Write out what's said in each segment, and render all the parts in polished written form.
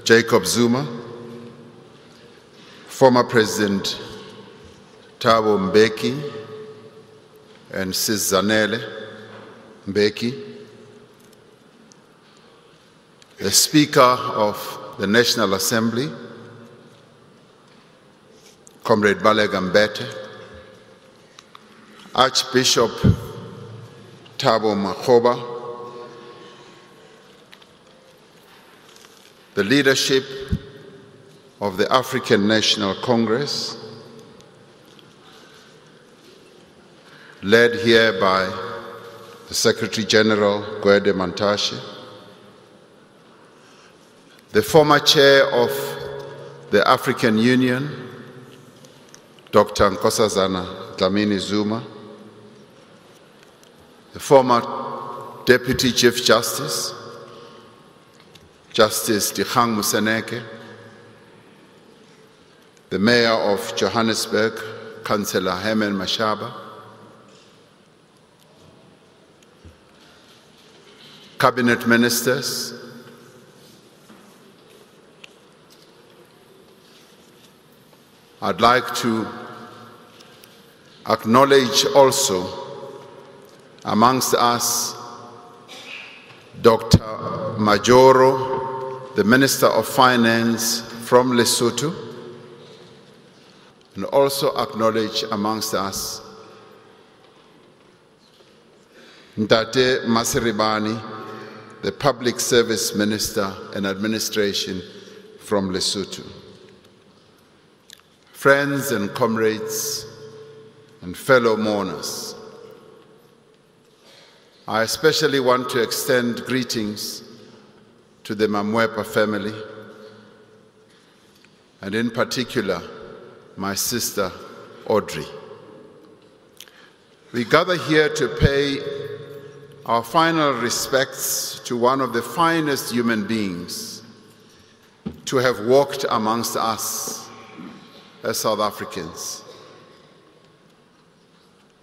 Jacob Zuma, former President Thabo Mbeki and Sis Zanele Mbeki, the Speaker of the National Assembly, Comrade Balega Mbete, Archbishop Thabo Makgoba, the leadership of the African National Congress, led here by the Secretary General Gwede Mantashe, the former chair of the African Union, Dr. Nkosazana Dlamini Zuma, the former Deputy Chief Justice, Justice Dikgang Moseneke, the Mayor of Johannesburg, Councillor Herman Mashaba, Cabinet Ministers, I'd like to acknowledge also amongst us Dr. Majoro, the Minister of Finance from Lesotho, and also acknowledge amongst us Ntate Masiribani, the Public Service Minister and Administration from Lesotho. Friends and comrades and fellow mourners, I especially want to extend greetings to the Mamoepa family, and in particular, my sister, Audrey. We gather here to pay our final respects to one of the finest human beings to have walked amongst us as South Africans.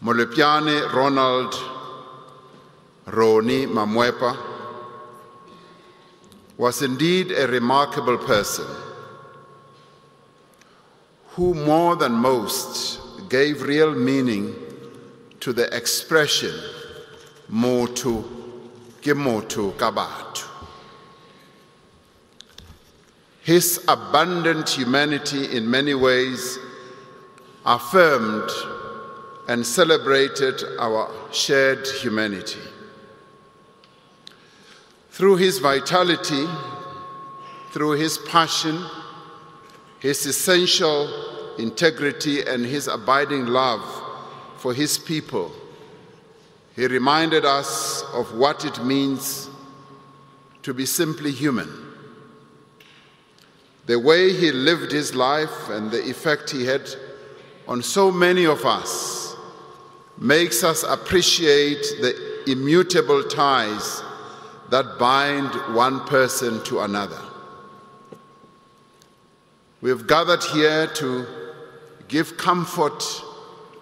Molepiane Ronald Ronnie Mamoepa was indeed a remarkable person who more than most gave real meaning to the expression "Motho ke motho ka batho." His abundant humanity in many ways affirmed and celebrated our shared humanity. Through his vitality, through his passion, his essential integrity, and his abiding love for his people, he reminded us of what it means to be simply human. The way he lived his life and the effect he had on so many of us makes us appreciate the immutable ties that bind one person to another. We have gathered here to give comfort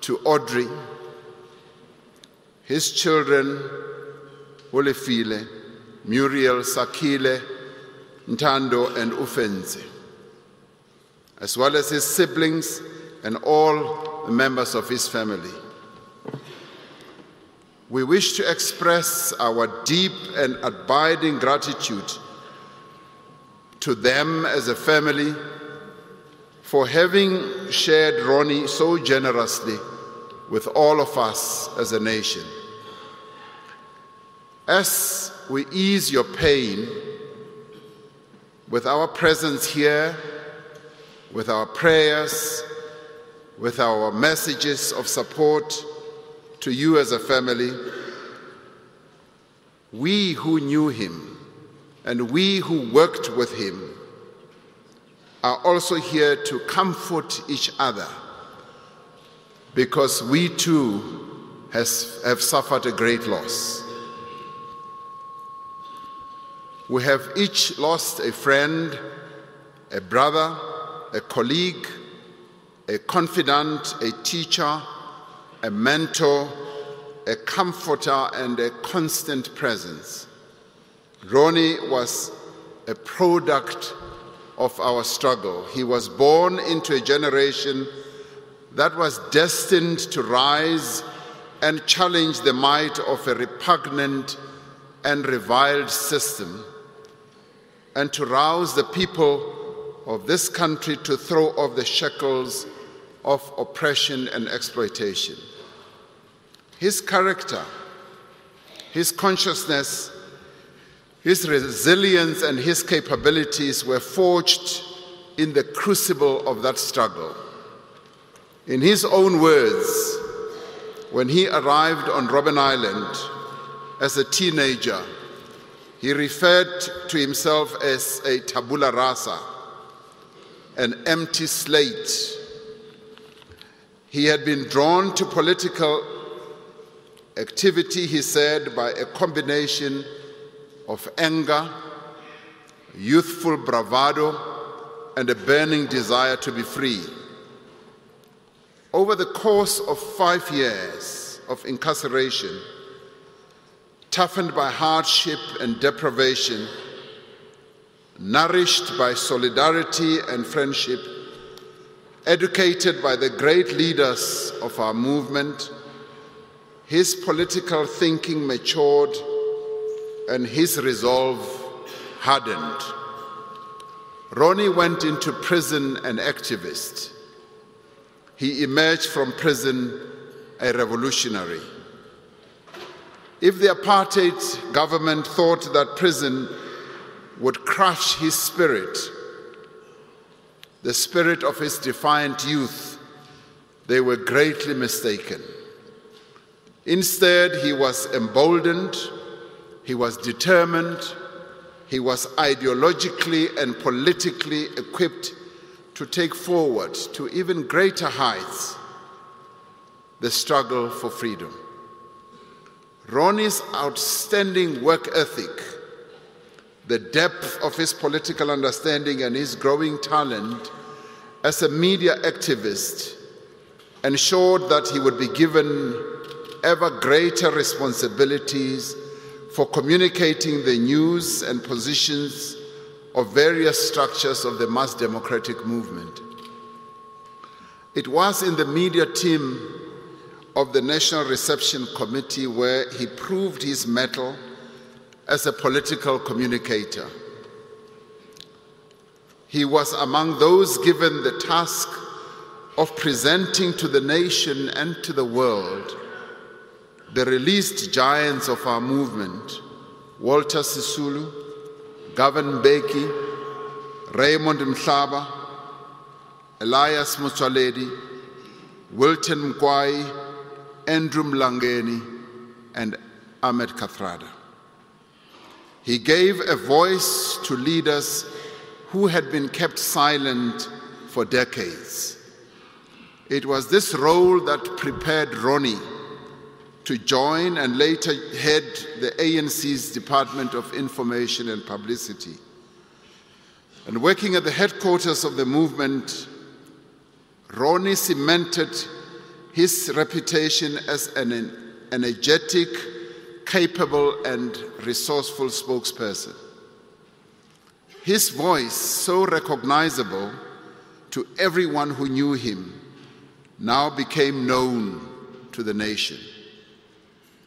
to Audrey, his children, Olefile, Muriel, Sakile, Ntando, and Ufenze, as well as his siblings and all the members of his family. We wish to express our deep and abiding gratitude to them as a family for having shared Ronnie so generously with all of us as a nation. As we ease your pain with our presence here, with our prayers, with our messages of support to you as a family, we who knew him and we who worked with him are also here to comfort each other, because we too have suffered a great loss. We have each lost a friend, a brother, a colleague, a confidant, a teacher, a mentor, a comforter, and a constant presence. Ronnie was a product of our struggle. He was born into a generation that was destined to rise and challenge the might of a repugnant and reviled system, and to rouse the people of this country to throw off the shackles of oppression and exploitation. His character, his consciousness, his resilience, and his capabilities were forged in the crucible of that struggle. In his own words, when he arrived on Robben Island as a teenager, he referred to himself as a tabula rasa, an empty slate. He had been drawn to political activity, he said, by a combination of anger, youthful bravado, and a burning desire to be free. Over the course of 5 years of incarceration, toughened by hardship and deprivation, nourished by solidarity and friendship, educated by the great leaders of our movement, his political thinking matured and his resolve hardened. Ronnie went into prison an activist. He emerged from prison a revolutionary. If the apartheid government thought that prison would crush his spirit, the spirit of his defiant youth, they were greatly mistaken. Instead, he was emboldened, he was determined, he was ideologically and politically equipped to take forward to even greater heights the struggle for freedom. Ronnie's outstanding work ethic, the depth of his political understanding, and his growing talent as a media activist ensured that he would be given ever greater responsibilities for communicating the news and positions of various structures of the mass democratic movement. It was in the media team of the National Reception Committee where he proved his mettle as a political communicator. He was among those given the task of presenting to the nation and to the world the released giants of our movement, Walter Sisulu, Govan Mbeki, Raymond Mhlaba, Elias Motsoaledi, Wilton Mkwai, Andrew Mlangeni, and Ahmed Kathrada. He gave a voice to leaders who had been kept silent for decades. It was this role that prepared Ronnie to join and later head the ANC's Department of Information and Publicity. And working at the headquarters of the movement, Ronnie cemented his reputation as an energetic, capable, and resourceful spokesperson. His voice, so recognizable to everyone who knew him, now became known to the nation.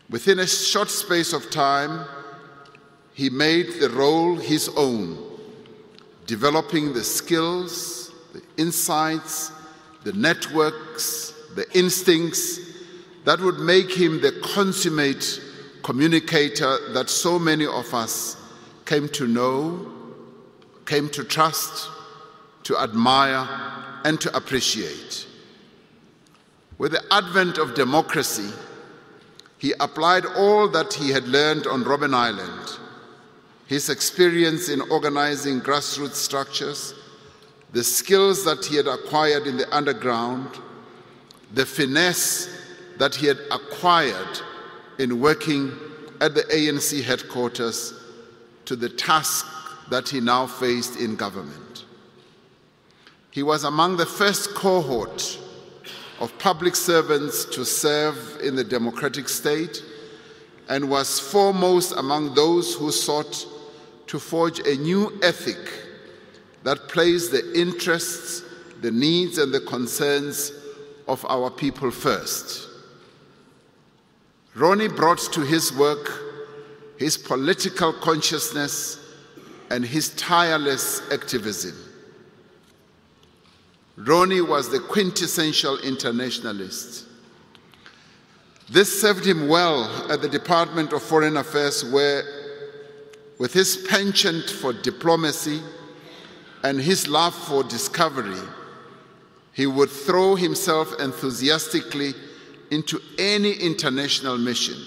Within a short space of time, he made the role his own, developing the skills, the insights, the networks, the instincts that would make him the consummate communicator that so many of us came to know, came to trust, to admire, and to appreciate. With the advent of democracy, he applied all that he had learned on Robben Island, his experience in organizing grassroots structures, the skills that he had acquired in the underground, the finesse that he had acquired in working at the ANC headquarters, to the task that he now faced in government. He was among the first cohort of public servants to serve in the democratic state and was foremost among those who sought to forge a new ethic that placed the interests, the needs, and the concerns of our people first. Ronnie brought to his work his political consciousness and his tireless activism. Ronnie was the quintessential internationalist. This served him well at the Department of Foreign Affairs, where, with his penchant for diplomacy and his love for discovery, he would throw himself enthusiastically into any international mission.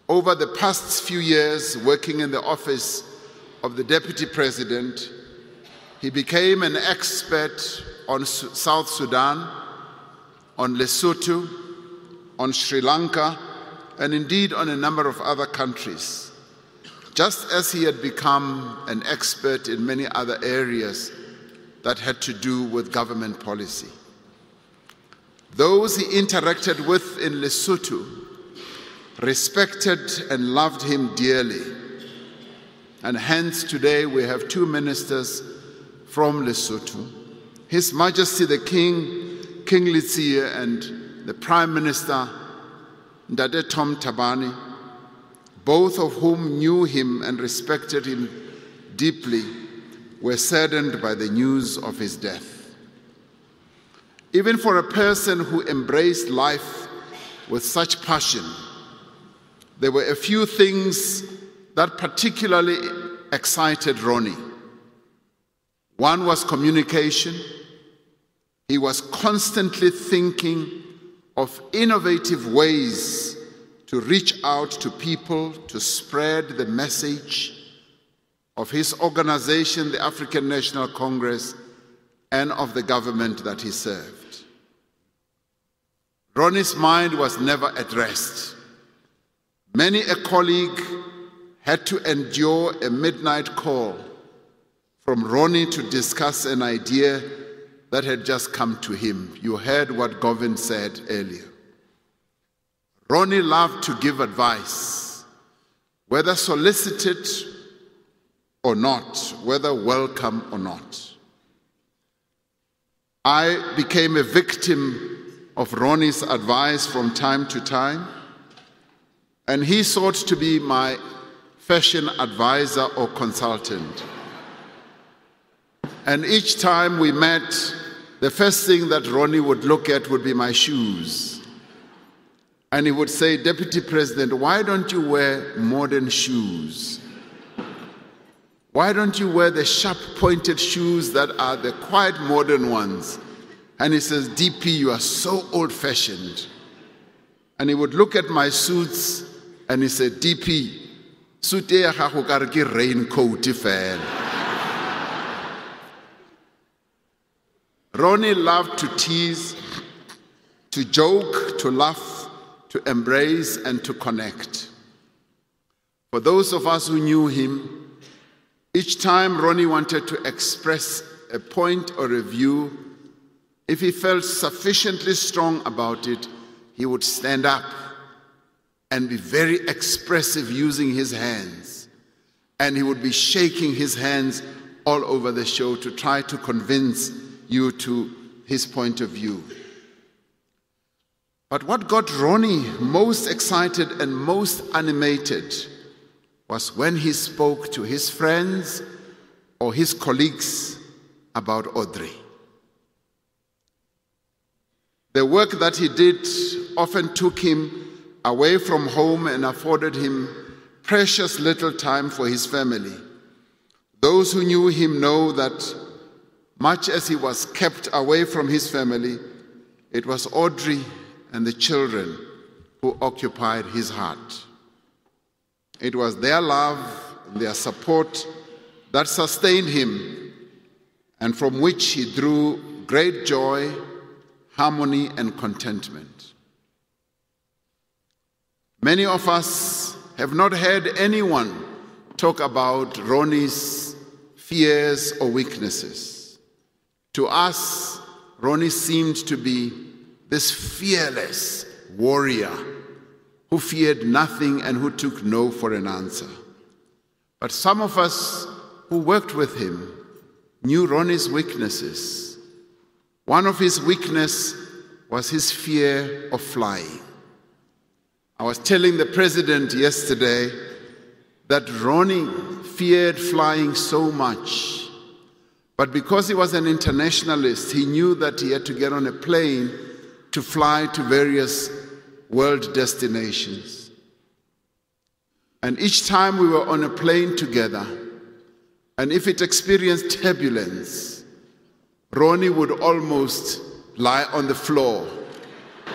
Over the past few years, working in the office of the Deputy President, he became an expert on South Sudan, on Lesotho, on Sri Lanka, and indeed on a number of other countries, just as he had become an expert in many other areas that had to do with government policy. Those he interacted with in Lesotho respected and loved him dearly, and hence today we have two ministers from Lesotho, His Majesty the King, King Letsie, and the Prime Minister, Ndade Tom Tabane, both of whom knew him and respected him deeply, were saddened by the news of his death. Even for a person who embraced life with such passion, there were a few things that particularly excited Ronnie. One was communication. He was constantly thinking of innovative ways to reach out to people, to spread the message of his organization, the African National Congress, and of the government that he served. Ronnie's mind was never at rest. Many a colleague had to endure a midnight call from Ronnie to discuss an idea that had just come to him. You heard what Govin said earlier. Ronnie loved to give advice, whether solicited or not, whether welcome or not. I became a victim of Ronnie's advice from time to time, and he sought to be my fashion advisor or consultant. And each time we met, the first thing that Ronnie would look at would be my shoes. And he would say, "Deputy President, why don't you wear modern shoes? Why don't you wear the sharp-pointed shoes that are the quite modern ones?" And he says, "DP, you are so old-fashioned." And he would look at my suits and he said, "DP, suit e ya gago ka re ke raincoat fela." Ronnie loved to tease, to joke, to laugh, to embrace, and to connect. For those of us who knew him, each time Ronnie wanted to express a point or a view, if he felt sufficiently strong about it, he would stand up and be very expressive using his hands. And he would be shaking his hands all over the show to try to convince you to his point of view. But what got Ronnie most excited and most animated was when he spoke to his friends or his colleagues about Audrey. The work that he did often took him away from home and afforded him precious little time for his family. Those who knew him know that much as he was kept away from his family, it was Audrey and the children who occupied his heart. It was their love and their support that sustained him and from which he drew great joy, harmony, and contentment. Many of us have not heard anyone talk about Ronnie's fears or weaknesses. To us, Ronnie seemed to be this fearless warrior who feared nothing and who took no for an answer. But some of us who worked with him knew Ronnie's weaknesses. One of his weaknesses was his fear of flying. I was telling the president yesterday that Ronnie feared flying so much, but because he was an internationalist, he knew that he had to get on a plane to fly to various world destinations. And each time we were on a plane together, and if it experienced turbulence, Ronnie would almost lie on the floor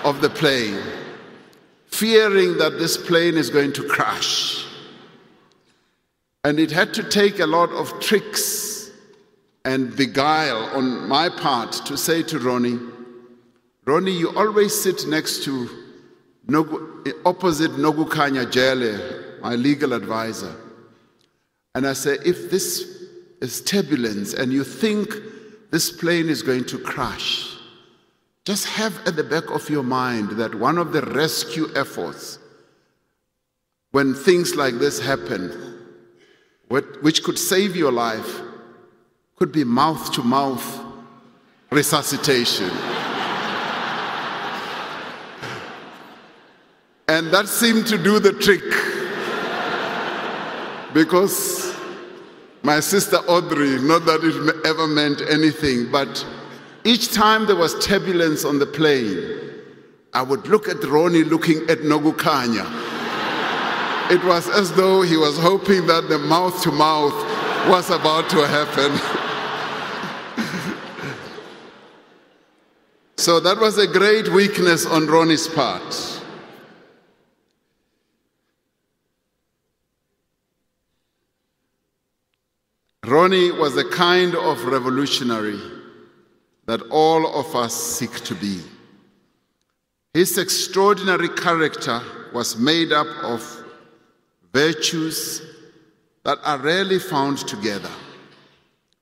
of the plane, fearing that this plane is going to crash. And it had to take a lot of tricks and beguile on my part to say to Ronnie, Ronnie, you always sit next to opposite Nogukanya Jele, my legal advisor. And I say, if this is turbulence and you think this plane is going to crash, just have at the back of your mind that one of the rescue efforts when things like this happen, which could save your life, could be mouth-to-mouth resuscitation. And that seemed to do the trick, because my sister Audrey, not that it ever meant anything, but each time there was turbulence on the plane, I would look at Ronnie looking at Nogukanya. It was as though he was hoping that the mouth-to-mouth was about to happen. So that was a great weakness on Ronnie's part. Ronnie was the kind of revolutionary that all of us seek to be. His extraordinary character was made up of virtues that are rarely found together.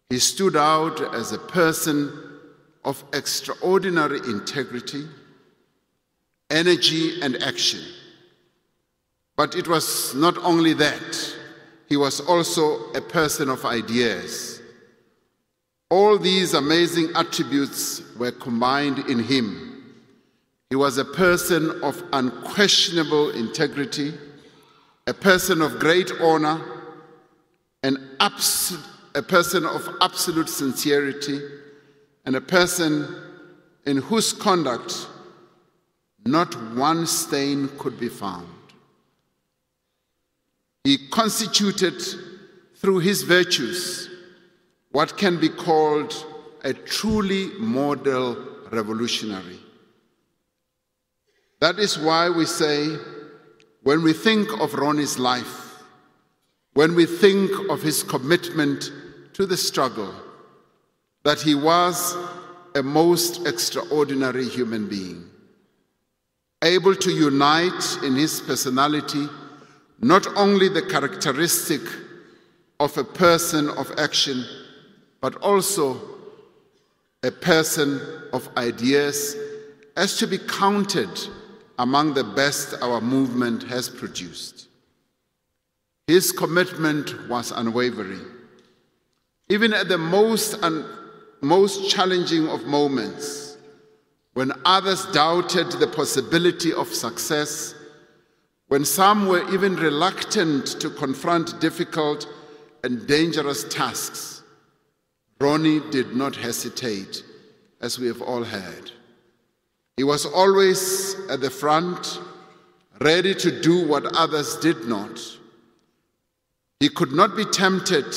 He stood out as a person of extraordinary integrity, energy, and action. But it was not only that, he was also a person of ideas. All these amazing attributes were combined in him. He was a person of unquestionable integrity, a person of great honor, a person of absolute sincerity, and a person in whose conduct not one stain could be found. He constituted, through his virtues, what can be called a truly model revolutionary. That is why we say, when we think of Ronnie's life, when we think of his commitment to the struggle, that he was a most extraordinary human being, able to unite in his personality not only the characteristic of a person of action, but also a person of ideas, as to be counted among the best our movement has produced. His commitment was unwavering. Even at the most challenging of moments, when others doubted the possibility of success, when some were even reluctant to confront difficult and dangerous tasks, Ronnie did not hesitate, as we have all heard. He was always at the front, ready to do what others did not. He could not be tempted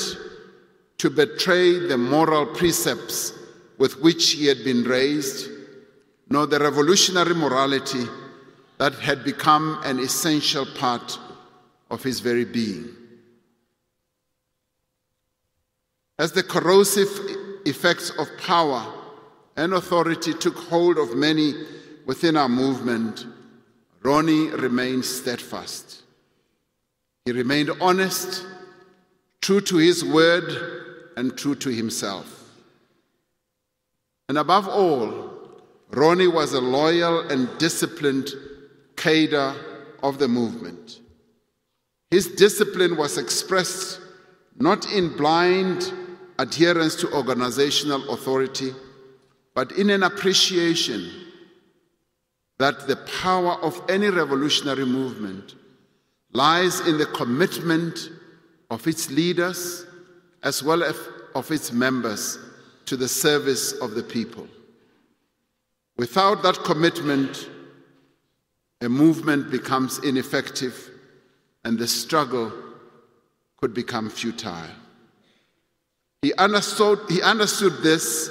to betray the moral precepts with which he had been raised, nor the revolutionary morality that had become an essential part of his very being. As the corrosive effects of power and authority took hold of many within our movement, Ronnie remained steadfast. He remained honest, true to his word, and true to himself. And above all, Ronnie was a loyal and disciplined cadre of the movement. His discipline was expressed not in blind adherence to organizational authority, but in an appreciation that the power of any revolutionary movement lies in the commitment of its leaders as well as of its members to the service of the people. Without that commitment, a movement becomes ineffective and the struggle could become futile. He understood this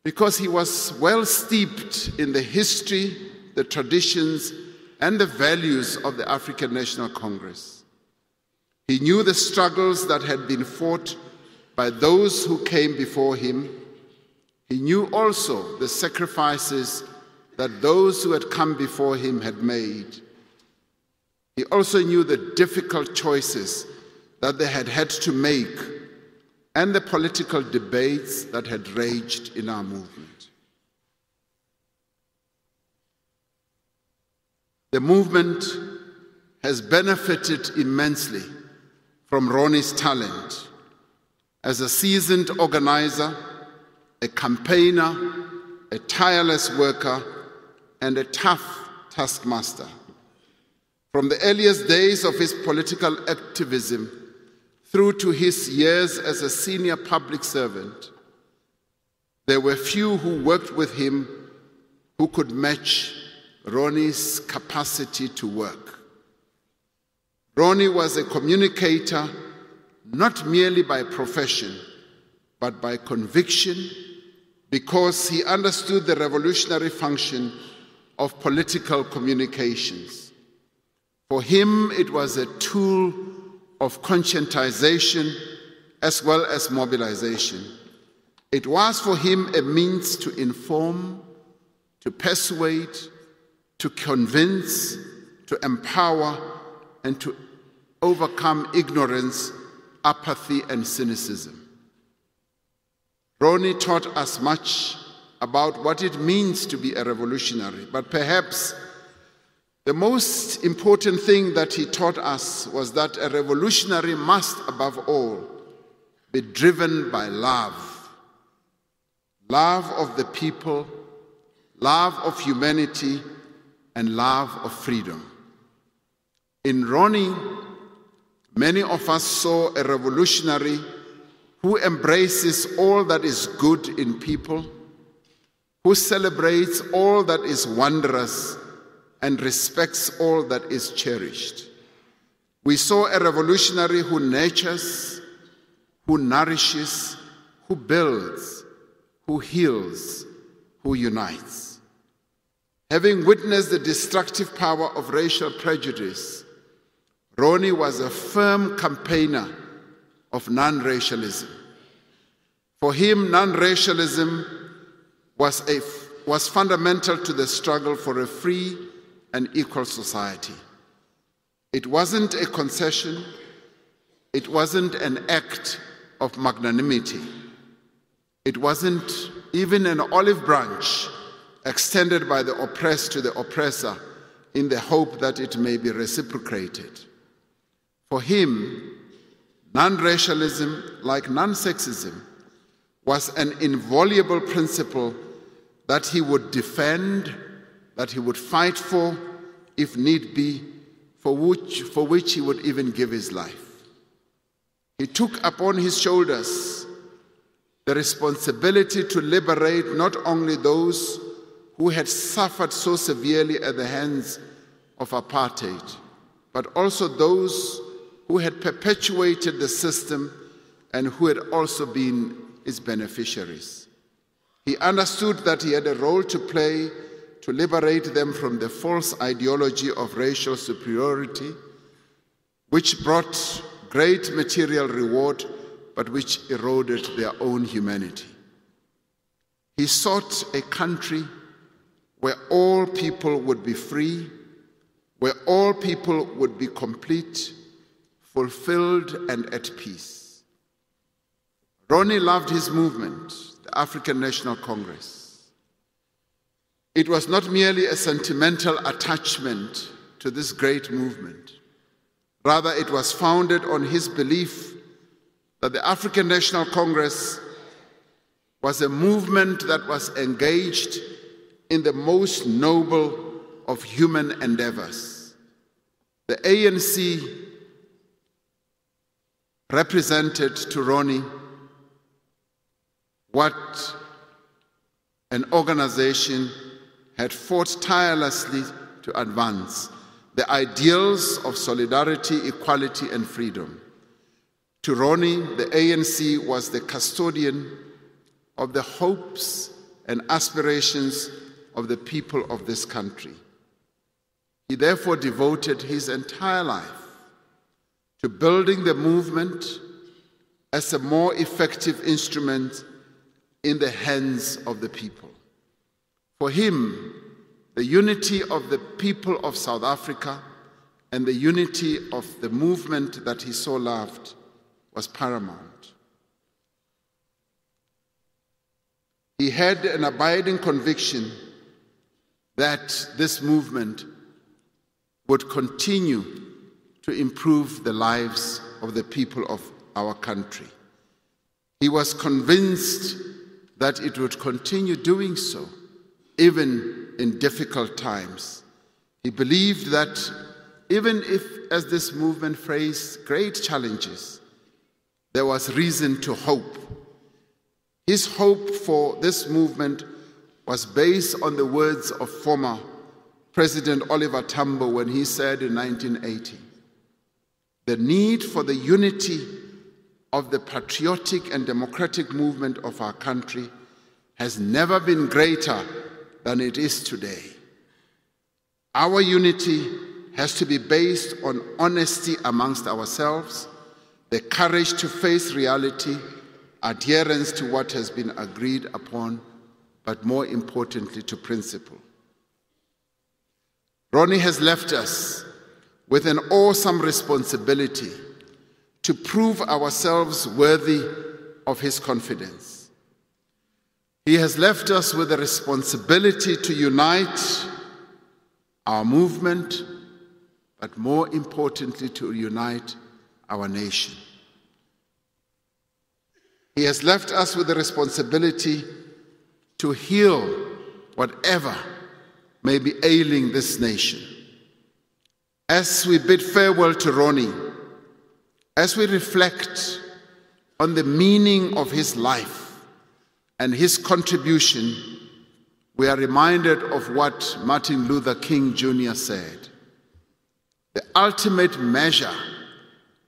because he was well steeped in the history, the traditions, and the values of the African National Congress. He knew the struggles that had been fought by those who came before him. He knew also the sacrifices that those who had come before him had made. He also knew the difficult choices that they had had to make and the political debates that had raged in our movement. The movement has benefited immensely from Ronnie's talent as a seasoned organizer, a campaigner, a tireless worker, and a tough taskmaster. From the earliest days of his political activism through to his years as a senior public servant, there were few who worked with him who could match Ronnie's capacity to work. Ronnie was a communicator not merely by profession, but by conviction, because he understood the revolutionary function of political communications. For him, it was a tool of conscientization as well as mobilization. It was for him a means to inform, to persuade, to convince, to empower, and to overcome ignorance, apathy, and cynicism. Ronnie taught us much about what it means to be a revolutionary, but perhaps the most important thing that he taught us was that a revolutionary must, above all, be driven by love. Love of the people, love of humanity, and love of freedom. In Ronnie, many of us saw a revolutionary who embraces all that is good in people, who celebrates all that is wondrous and respects all that is cherished. We saw a revolutionary who nurtures, who nourishes, who builds, who heals, who unites. Having witnessed the destructive power of racial prejudice, Ronnie was a firm campaigner of non-racialism. For him, non-racialism was fundamental to the struggle for a free and equal society. It wasn't a concession, it wasn't an act of magnanimity. It wasn't even an olive branch extended by the oppressed to the oppressor in the hope that it may be reciprocated. For him, non-racialism, like non-sexism, was an inviolable principle that he would defend, that he would fight for, if need be, for which he would even give his life. He took upon his shoulders the responsibility to liberate not only those who had suffered so severely at the hands of apartheid, but also those who had perpetuated the system and who had also been its beneficiaries. He understood that he had a role to play to liberate them from the false ideology of racial superiority, which brought great material reward, but which eroded their own humanity. He sought a country where all people would be free, where all people would be complete, fulfilled, and at peace. Ronnie loved his movement, the African National Congress. It was not merely a sentimental attachment to this great movement. Rather, it was founded on his belief that the African National Congress was a movement that was engaged in the most noble of human endeavors. The ANC represented to Ronnie what an organization had fought tirelessly to advance, the ideals of solidarity, equality, and freedom. To Ronnie, the ANC was the custodian of the hopes and aspirations of the people of this country. He therefore devoted his entire life to building the movement as a more effective instrument in the hands of the people. For him, the unity of the people of South Africa and the unity of the movement that he so loved was paramount. He had an abiding conviction that this movement would continue to improve the lives of the people of our country. He was convinced that it would continue doing so, even in difficult times. He believed that even if, as this movement faced great challenges, there was reason to hope. His hope for this movement was based on the words of former President Oliver Tambo when he said in 1980, "The need for the unity of the patriotic and democratic movement of our country has never been greater than it is today. Our unity has to be based on honesty amongst ourselves, the courage to face reality, adherence to what has been agreed upon, but more importantly to principle." Ronnie has left us with an awesome responsibility to prove ourselves worthy of his confidence. He has left us with a responsibility to unite our movement, but more importantly to unite our nation. He has left us with the responsibility to heal whatever may be ailing this nation. As we bid farewell to Ronnie, as we reflect on the meaning of his life and his contribution, we are reminded of what Martin Luther King Jr. said. The ultimate measure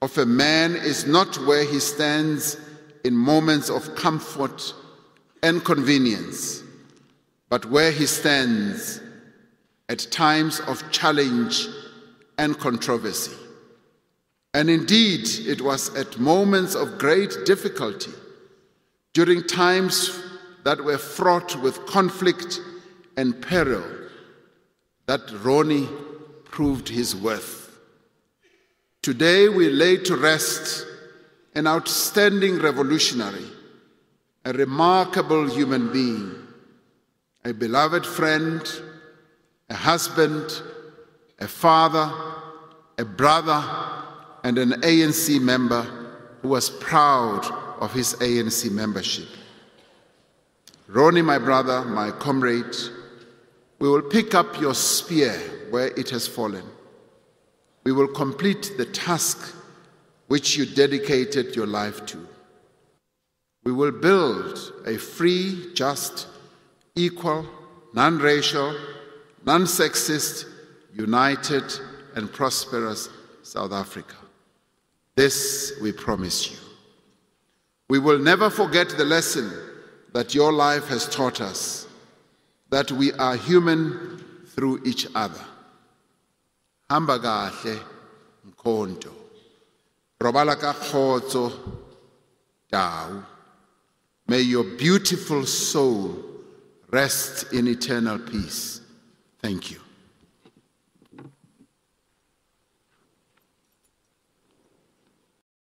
of a man is not where he stands in moments of comfort and convenience, but where he stands at times of challenge and controversy. And indeed, it was at moments of great difficulty, during times that were fraught with conflict and peril, that Ronnie proved his worth. Today we lay to rest an outstanding revolutionary, a remarkable human being, a beloved friend, a husband, a father, a brother, and an ANC member who was proud of his ANC membership. Ronnie, my brother, my comrade, we will pick up your spear where it has fallen. We will complete the task which you dedicated your life to. We will build a free, just, equal, non-racial, non-sexist, united, and prosperous South Africa. This we promise you. We will never forget the lesson that your life has taught us, that we are human through each other. Hamba kahle mkhonto. Robala ka khotso Tau. May your beautiful soul rest in eternal peace. Thank you.